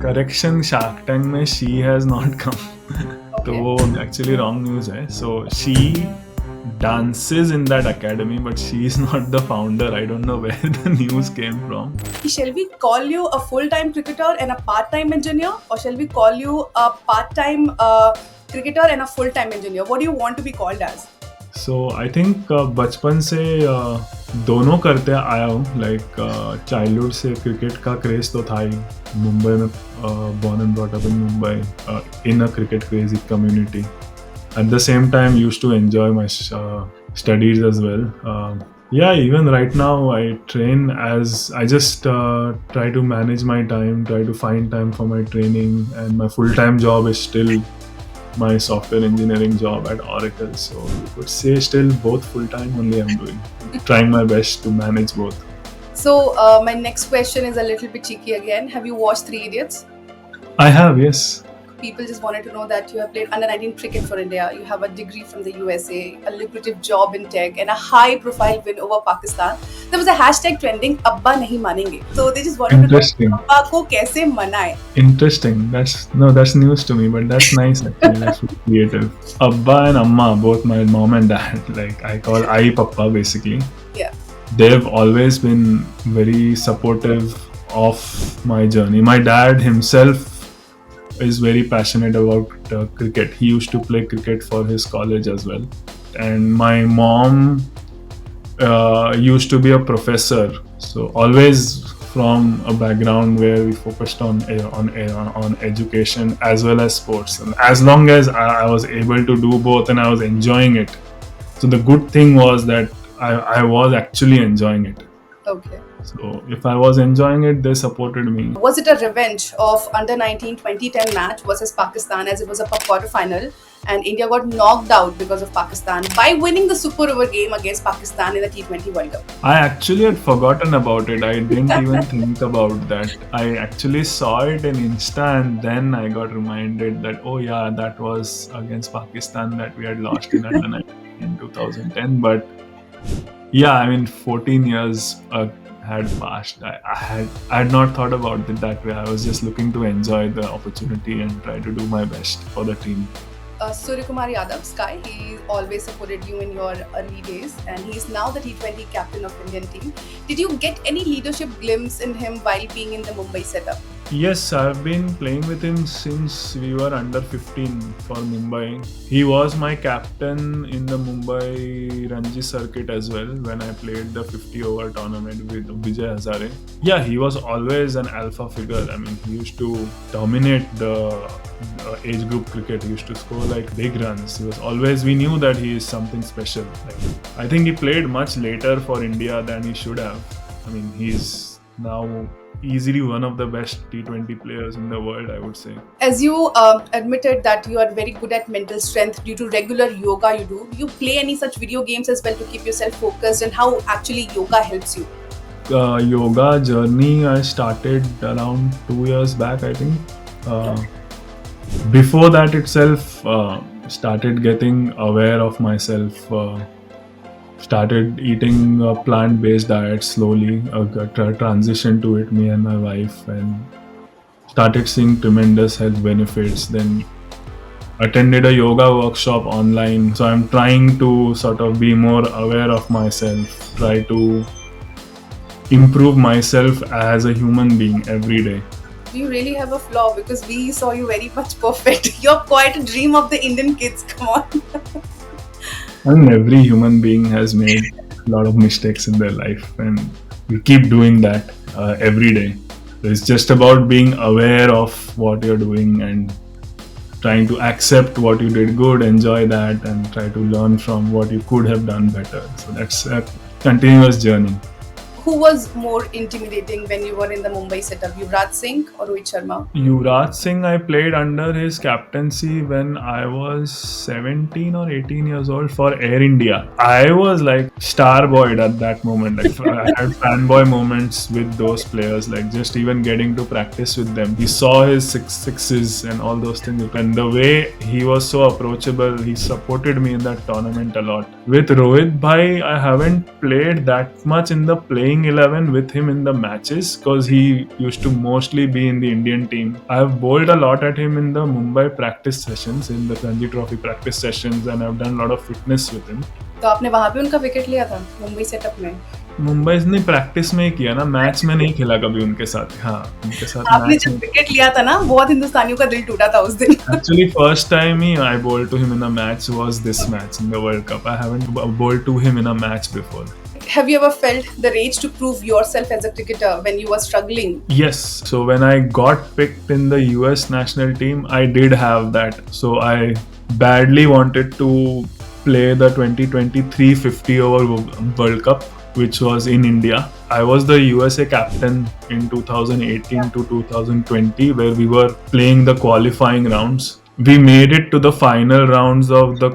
Correction, shark tank में she has not come. तो Okay. वो एक्चुअली रॉन्ग न्यूज है. So she dances in that academy, but she is not the founder. I don't know where the news came from. Shall we call you a full-time cricketer and a part-time engineer, or shall we call you a part-time cricketer and a full-time engineer? What do you want to be called as? So I think बचपन से दोनों करते आया हूँ. Like childhood से cricket का craze तो था ही. मुंबई में born and brought up in Mumbai in a cricket crazy community. At the same time, used to enjoy my studies as well. Yeah, even right now I train as I just try to manage my time, try to find time for my training, and my full-time job is still my software engineering job at Oracle. So you could say still both full-time only I'm doing. Trying my best to manage both. So my next question is a little bit cheeky again. Have you watched Three Idiots? I have, yes. People just wanted to know that you have played under 19 cricket for India. You have a degree from the USA, a lucrative job in tech, and a high-profile win over Pakistan. There was a hashtag trending, "Abba nahi manenge." So they just wanted to know, Interesting. Abba ko kaise manaye? Interesting. That's news to me, but that's nice actually. That's really creative. Abba and Amma, both my mom and dad, like I call Ai Papa basically. Yeah. They've always been very supportive of my journey. My dad himself is very passionate about cricket. He used to play cricket for his college as well. And my mom used to be a professor. So always from a background where we focused on education as well as sports. And as long as I was able to do both and I was enjoying it. So the good thing was that I was actually enjoying it. Okay. So if I was enjoying it, they supported me. Was it a revenge of under 19 2010 match versus Pakistan, as it was a quarter-final and India got knocked out because of Pakistan by winning the super over game against Pakistan in the T20 World Cup? I actually had forgotten about it. I didn't even think about that. I actually saw it in Insta and then I got reminded that, oh yeah, that was against Pakistan that we had lost in under 19 in 2010. But yeah, I mean, 14 years had passed. I had not thought about it that way. I was just looking to enjoy the opportunity and try to do my best for the team. Surya Kumar Yadav, Sky, he always supported you in your early days and he is now the T20 captain of Indian team. Did you get any leadership glimpse in him while being in the Mumbai setup? Yes, I've been playing with him since we were under 15 for Mumbai. He was my captain in the Mumbai Ranji circuit as well when I played the 50-over tournament with Vijay Hazare. Yeah, he was always an alpha figure. I mean, he used to dominate the age group cricket. He used to score like big runs. He was always, we knew that he is something special. Like, I think he played much later for India than he should have. I mean, he's now easily one of the best T20 players in the world, I would say. As you admitted that you are very good at mental strength due to regular yoga do you play any such video games as well to keep yourself focused, and how actually yoga helps you? Yoga journey I started around 2 years back, I think. Before that itself, started getting aware of myself. Started eating a plant-based diet slowly, transition to it, me and my wife, and started seeing tremendous health benefits. Then attended a yoga workshop online. So I'm trying to sort of be more aware of myself, try to improve myself as a human being every day. Do you really have a flaw? Because we saw you very much perfect. You're quite a dream of the Indian kids, come on. I mean, every human being has made a lot of mistakes in their life, and we keep doing that every day. So it's just about being aware of what you're doing and trying to accept what you did good, enjoy that, and try to learn from what you could have done better. So that's a continuous journey. Who was more intimidating when you were in the Mumbai setup, Yuvraj Singh or Rohit Sharma? Yuvraj Singh, I played under his captaincy when I was 17 or 18 years old for Air India. I was like star boy at that moment. Like I had fanboy moments with those players, like just even getting to practice with them. He saw his sixes and all those things. And the way he was so approachable, he supported me in that tournament a lot. With Rohit Bhai, I haven't played that much in the playing playing 11 with him in the matches because he used to mostly be in the Indian team. I've bowled a lot at him in the Mumbai practice sessions, in the Ranji Trophy practice sessions, and I've done a lot of fitness with him. तो आपने वहां पे उनका wicket लिया था Mumbai setup में? मुंबई ने practice में ही किया ना, मैच में नहीं खेला कभी उनके साथ. हाँ, उनके साथ आपने मैच जब में. विकेट लिया था ना, बहुत हिंदुस्तानियों का दिल टूटा था उस दिन. Actually, first time I bowled to him in a match was this match in the World Cup. I haven't bowled to him in a match before. Have you ever felt the rage to prove yourself as a cricketer when you were struggling? Yes. So when I got picked in the US national team, I did have that. So I badly wanted to play the 2023 50 over World Cup, which was in India. I was the USA captain in 2018 to 2020, where we were playing the qualifying rounds. We made it to the final rounds of the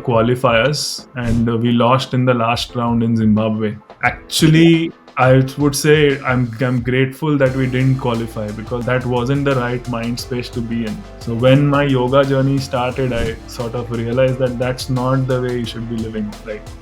qualifiers, and we lost in the last round in Zimbabwe. Actually, I would say I'm grateful that we didn't qualify, because that wasn't the right mind space to be in. So when my yoga journey started, I sort of realized that that's not the way you should be living. Like,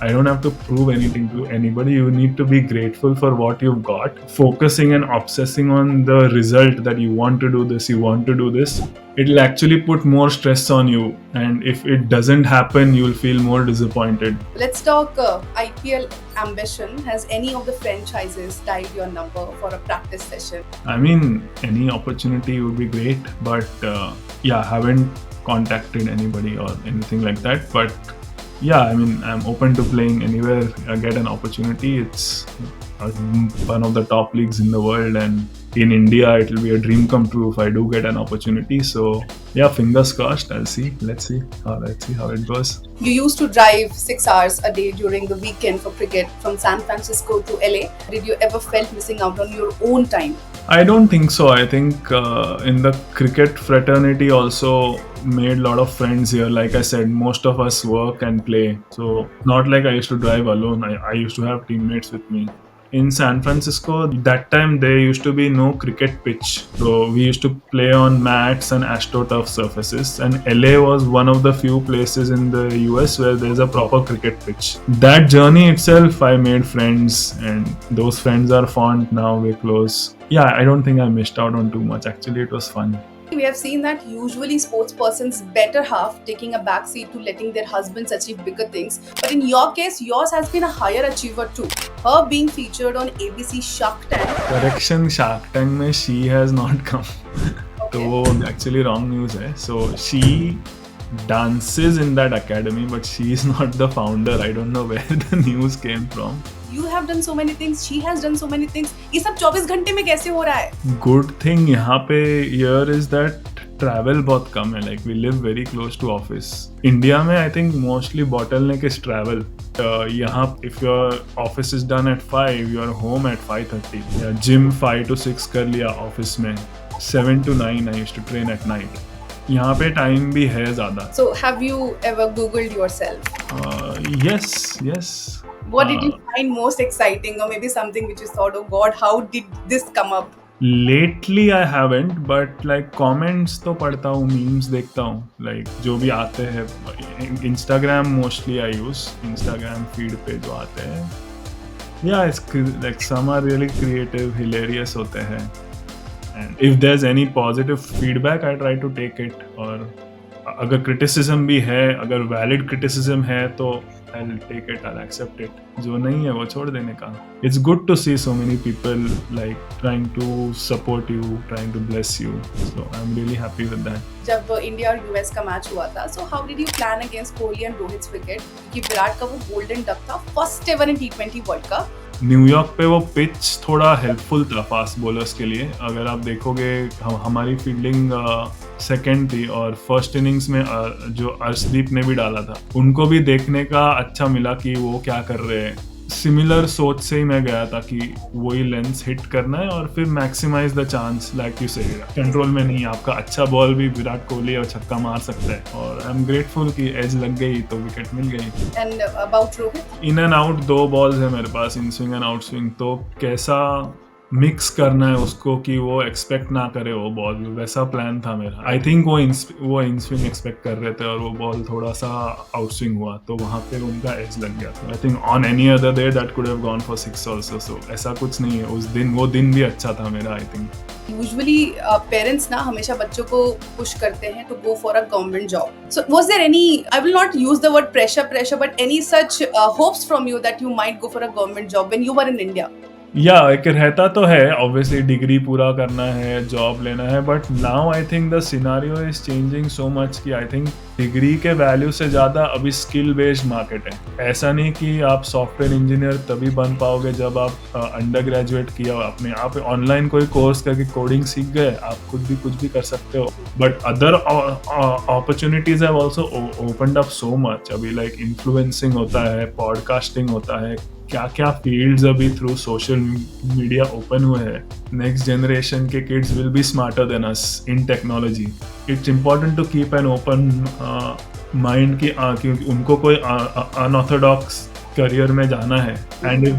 I don't have to prove anything to anybody. You need to be grateful for what you've got. Focusing and obsessing on the result, that you want to do this, you want to do this, it'll actually put more stress on you. And if it doesn't happen, you'll feel more disappointed. Let's talk IPL ambition. Has any of the franchises dialed your number for a practice session? I mean, any opportunity would be great, but yeah, haven't contacted anybody or anything like that. But yeah, I mean, I'm open to playing anywhere I get an opportunity. It's one of the top leagues in the world, and in India, it will be a dream come true if I do get an opportunity. So yeah, fingers crossed. Let's see how it goes. You used to drive 6 hours a day during the weekend for cricket from San Francisco to LA. Did you ever felt missing out on your own time? I don't think so. I think in the cricket fraternity also made a lot of friends here. Like I said, most of us work and play. So not like I used to drive alone. I used to have teammates with me. In San Francisco, that time there used to be no cricket pitch. So we used to play on mats and AstroTurf surfaces. And LA was one of the few places in the US where there's a proper cricket pitch. That journey itself, I made friends, and those friends are fond now, we're close. Yeah, I don't think I missed out on too much. Actually, it was fun. We have seen that usually sports persons better half taking a backseat to letting their husbands achieve bigger things. But in your case, yours has been a higher achiever too. Her being featured on ABC Shark Tank. Correction, Shark Tank में she has not come. Okay. तो वो actually wrong news है. So she dances in that academy, but she is not the founder. I don't know where the news came from. You have done so many things. She has done so many things. ये सब 24 घंटे में कैसे हो रहा है? Good thing यहाँ पे here is that travel बहुत कम है. Like we live very close to office. India में I think mostly bottleneck is travel. यहाँ if your office is done at 5, you are home at 5:30. Yeah, gym 5 to 6 कर लिया office में. 7 to 9 I used to train at night. यहाँ पे time भी है ज़्यादा. So have you ever Googled yourself? Yes. What did you find most exciting, or maybe something which you thought, oh God, how did this come up? Lately I haven't, but like comments तो पढ़ता हूँ, memes देखता हूँ, like जो भी आते हैं. Instagram mostly I use. Instagram feed पे जो आते हैं. Yeah, it's like some are really creative, hilarious होते हैं. And if there's any positive feedback, I try to take it. और अगर criticism भी है, अगर valid criticism है तो I'll take it, I'll accept it. जो नहीं है वो छोड़ देने का. It's good to see so many people like trying to support you, trying to bless you. So I'm really happy with that. जब इंडिया और यूएस का मैच हुआ था, so how did you plan against Kohli and रोहित's wicket? क्योंकि विराट का वो golden duck था, first ever in T20 World Cup. New York पे वो पिच थोड़ा हेल्पफुल था फास्ट बॉलर्स के लिए. अगर आप देखोगे हमारी फील्डिंग सेकंड थी, और फर्स्ट इनिंग्स में जो अर्शदीप ने भी डाला था, उनको भी देखने का अच्छा मिला कि वो क्या कर रहे हैं. सिमिलर सोच से ही मैं गया था कि वही लेंस हिट करना है और फिर maximise the chance. Like you से कंट्रोल में नहीं, आपका अच्छा बॉल भी विराट कोहली और छक्का मार सकता है. और आई एम ग्रेटफुल कि एज लग गई तो विकेट मिल गई. And about Rohit, in and out 2 balls है मेरे पास, in swing and out swing. तो कैसा मिक्स करना है उसको कि वो एक्सपेक्ट ना करे वो बॉल, वैसा प्लान था मेरा। आई थिंक वो इन स्विंग एक्सपेक्ट कर रहे थे और वो बॉल थोड़ा सा आउट स्विंग हुआ, तो वहां पे उनका एज लग गया। I think on any other day that could have gone for 6 also. So ऐसा कुछ नहीं है, उस दिन वो दिन भी अच्छा था मेरा। आई थिंक यूजुअली पेरेंट्स ना हमेशा बच्चों को पुश करते हैं to go for a government job. So was there any, I will not use the word pressure but any such hopes from you that you might go for a government job when you were in India? या एक रहता तो है, obviously degree पूरा करना है, job लेना है, but now I think the scenario is changing so much कि आई थिंक डिग्री के वैल्यू से ज़्यादा अभी स्किल बेस्ड मार्केट है। ऐसा नहीं कि आप सॉफ्टवेयर इंजीनियर तभी बन पाओगे जब आप अंडर ग्रेजुएट किया अपने आप ऑनलाइन कोई कोर्स करके कोडिंग सीख गए, आप खुद भी कुछ भी कर सकते हो। But other opportunities have also opened up so much. अभी लाइक इन्फ्लुएंसिंग होता है, पॉडकास्टिंग होता है, क्या क्या फील्ड्स अभी थ्रू सोशल मीडिया ओपन हुए हैं। नेक्स्ट जनरेशन के kids will be smarter than us in technology. It's important to keep an open mind क्योंकि उनको कोई अनऑर्थोडॉक्स करियर में जाना है, and if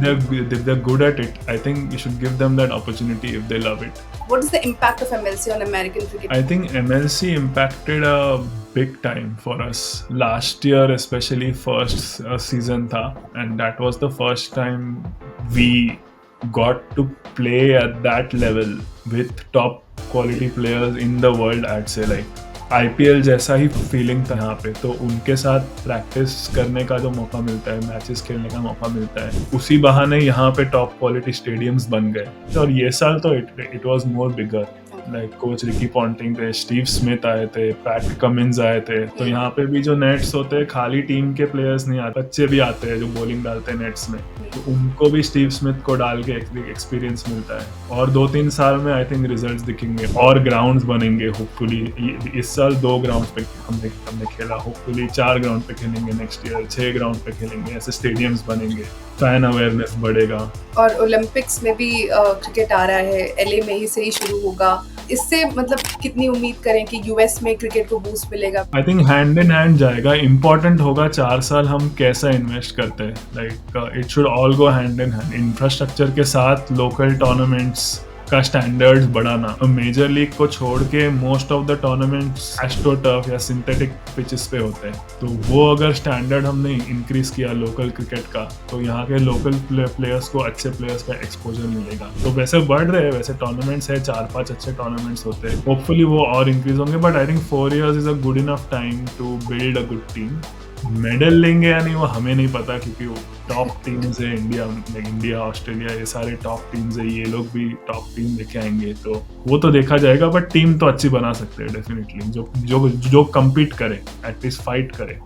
they're good at it, I think you should give them that opportunity if they love it. What is the impact of MLC on American cricket? I think MLC impacted a big time for us last year, especially first season tha, and that was the first time we got to play at that level with top quality players in the world. I'd say like IPL जैसा ही feeling था यहाँ पे, तो उनके साथ practice करने का जो मौका मिलता है, मैचेस खेलने का मौका मिलता है, उसी बहाने यहाँ पे टॉप क्वालिटी स्टेडियम्स बन गए। और ये साल तो it was more bigger, like coach Ricky Ponting थे, स्टीव स्मिथ आए थे, पैट कमिंस आए थे। तो यहाँ पे भी जो नेट्स होते हैं खाली टीम के प्लेयर्स नहीं आते, बच्चे भी आते हैं जो बॉलिंग डालते हैं नेट्स में, तो उनको भी स्टीव स्मिथ को डाल के एक्सपीरियंस मिलता है। और 2-3 साल में आई थिंक रिजल्ट्स दिखेंगे और ग्राउंड्स बनेंगे होपफुली। इस साल 2 ग्राउंड पे हमने खेला, होपफुली 4 ग्राउंड पे खेलेंगे नेक्स्ट ईयर, 6 ग्राउंड पे खेलेंगे, ऐसे स्टेडियम्स बनेंगे, फैन अवेयरनेस बढ़ेगा। और ओलंपिक्स में भी क्रिकेट आ रहा है, LA में ही से ही शुरू होगा। इससे मतलब कितनी उम्मीद करें कि US में क्रिकेट को बूस्ट मिलेगा? I think hand in hand जाएगा। इम्पोर्टेंट होगा 4 साल हम कैसा इन्वेस्ट करते हैं, like it should all go hand in hand. Infrastructure के साथ लोकल टूर्नामेंट्स का स्टैंडर्ड्स बढ़ाना। मेजर लीग को छोड़ के most of the tournaments astro turf या सिंथेटिक पिचेस पे होते हैं, तो वो अगर स्टैंडर्ड हमने इंक्रीज किया लोकल क्रिकेट का, तो यहाँ के लोकल प्लेयर्स को, अच्छे प्लेयर्स का एक्सपोजर मिलेगा। तो वैसे बढ़ रहे हैं, वैसे टूर्नामेंट्स है, 4-5 अच्छे टूर्नामेंट्स होते हैं, होपफुली वो और इंक्रीज होंगे। But I think 4 years is a good enough time to build a good team. Medal लेंगे या नहीं वो हमें नहीं पता, क्योंकि वो टॉप टीम्स है, इंडिया ऑस्ट्रेलिया ये सारे टॉप टीम्स है, ये लोग भी टॉप टीम लेके आएंगे, तो वो तो देखा जाएगा। बट टीम तो अच्छी बना सकते हैं डेफिनेटली, जो कम्पीट करे, एटलीस्ट फाइट करे।